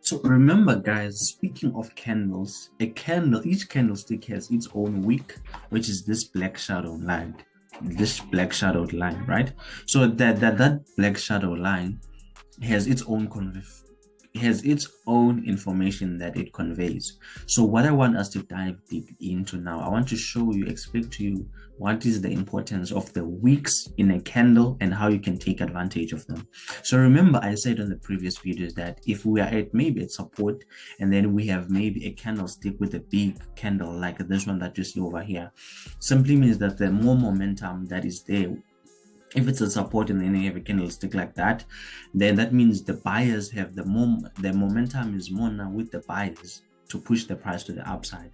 So remember, guys, speaking of candles, each candlestick has its own wick, which is this black shadow line, right? So that black shadow line has its own has its own information that it conveys. So what I want us to dive deep into now, I want to show you, explain to you what is the importance of the wicks in a candle and how you can take advantage of them. So remember, I said on the previous videos that if we are at maybe at support and then we have maybe a candlestick with a big candle like this one that you see over here, simply means that the more momentum that is there, if it's a support and then you have a candlestick like that, then that means the buyers have the momentum is more now with the buyers to push the price to the upside.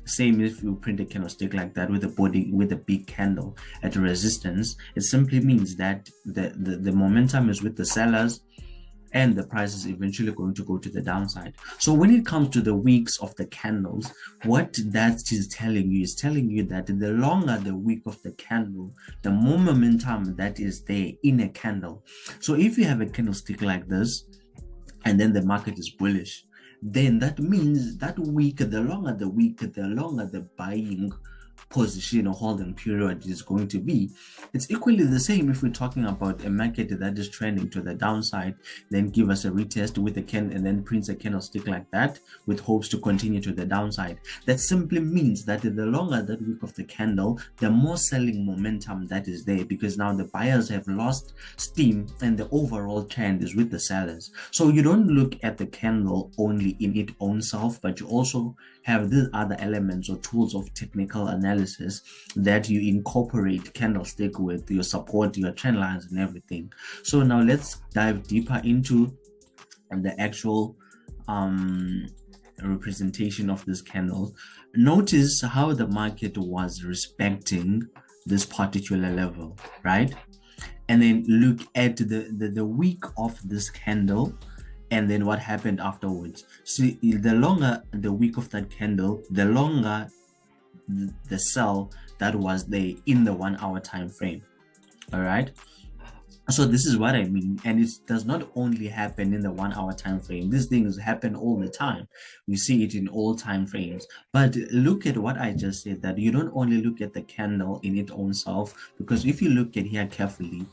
Same if you print a candlestick like that with a body with a big candle at a resistance, it simply means that the momentum is with the sellers and the price is eventually going to go to the downside. So when it comes to the wicks of the candles, what that is telling you that the longer the wick of the candle, the more momentum that is there in a candle. So if you have a candlestick like this and then the market is bullish, then that means that wick, the longer the wick, the longer the buying position or holding period is going to be. It's equally the same if we're talking about a market that is trending to the downside, then give us a retest with a candle and then prints a candlestick like that with hopes to continue to the downside. That simply means that the longer that wick of the candle, the more selling momentum that is there, because now the buyers have lost steam and the overall trend is with the sellers. So you don't look at the candle only in its own self, but you also have these other elements or tools of technical analysis that you incorporate candlestick with, your support, your trend lines and everything. So now let's dive deeper into the actual representation of this candle. Notice how the market was respecting this particular level, right? And then look at the wick of this candle and then what happened afterwards. See, the longer the wick of that candle, the longer the sell that was there in the 1 hour time frame. All right, so this is what I mean, and it does not only happen in the 1 hour time frame. These things happen all the time. We see it in all time frames. But look at what I just said, that you don't only look at the candle in its own self, because if you look at here carefully,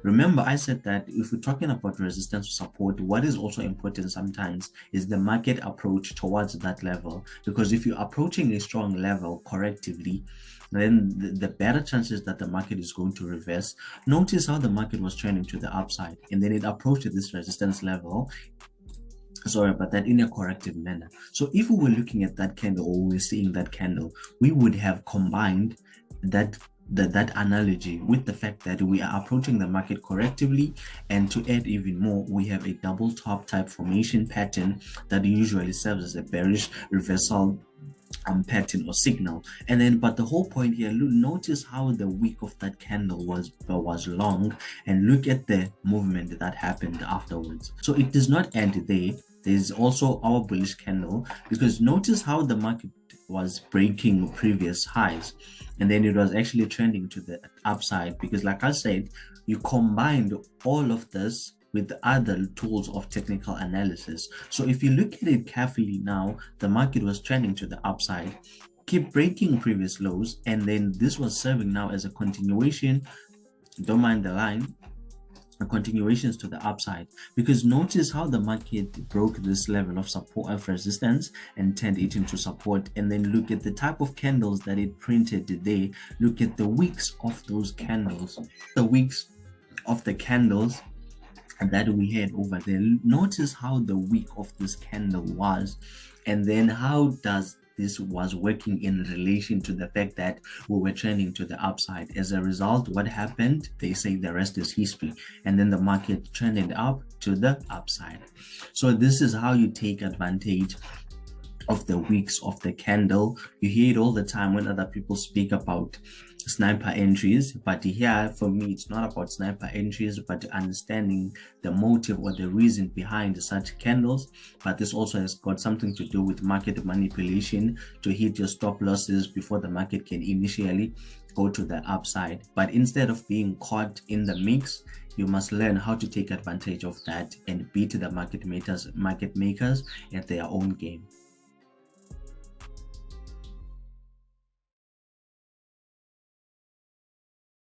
remember I said that if we're talking about resistance or support, what is also important sometimes is the market approach towards that level. Because if you're approaching a strong level correctively, then the better chances that the market is going to reverse. Notice how the market was trending to the upside and then it approached this resistance level, but that in a corrective manner. So if we were looking at that candle, or we were seeing that candle, we would have combined that analogy with the fact that we are approaching the market correctively, and to add even more, we have a double top type formation pattern that usually serves as a bearish reversal pattern or signal. And then, but the whole point here, notice how the wick of that candle was long, and look at the movement that happened afterwards. So it does not end there. There's also our bullish candle, because notice how the market was breaking previous highs and then it was actually trending to the upside, because like I said, you combined all of this with other tools of technical analysis. So if you look at it carefully now, the market was trending to the upside, keep breaking previous lows, and then this was serving now as a continuation, don't mind the line, continuations to the upside. Because notice how the market broke this level of support of resistance and turned it into support, and then look at the type of candles that it printed today. Look at the wicks of those candles, the wicks of the candles that we had over there. Notice how the wick of this candle was, and then how does this was working in relation to the fact that we were trending to the upside. As a result, what happened? They say the rest is history, and then the market trended up to the upside. So this is how you take advantage of the wicks of the candle. You hear it all the time when other people speak about sniper entries, but here for me it's not about sniper entries, but understanding the motive or the reason behind such candles. But this also has got something to do with market manipulation to hit your stop losses before the market can initially go to the upside. But instead of being caught in the mix, you must learn how to take advantage of that and beat the market makers at their own game.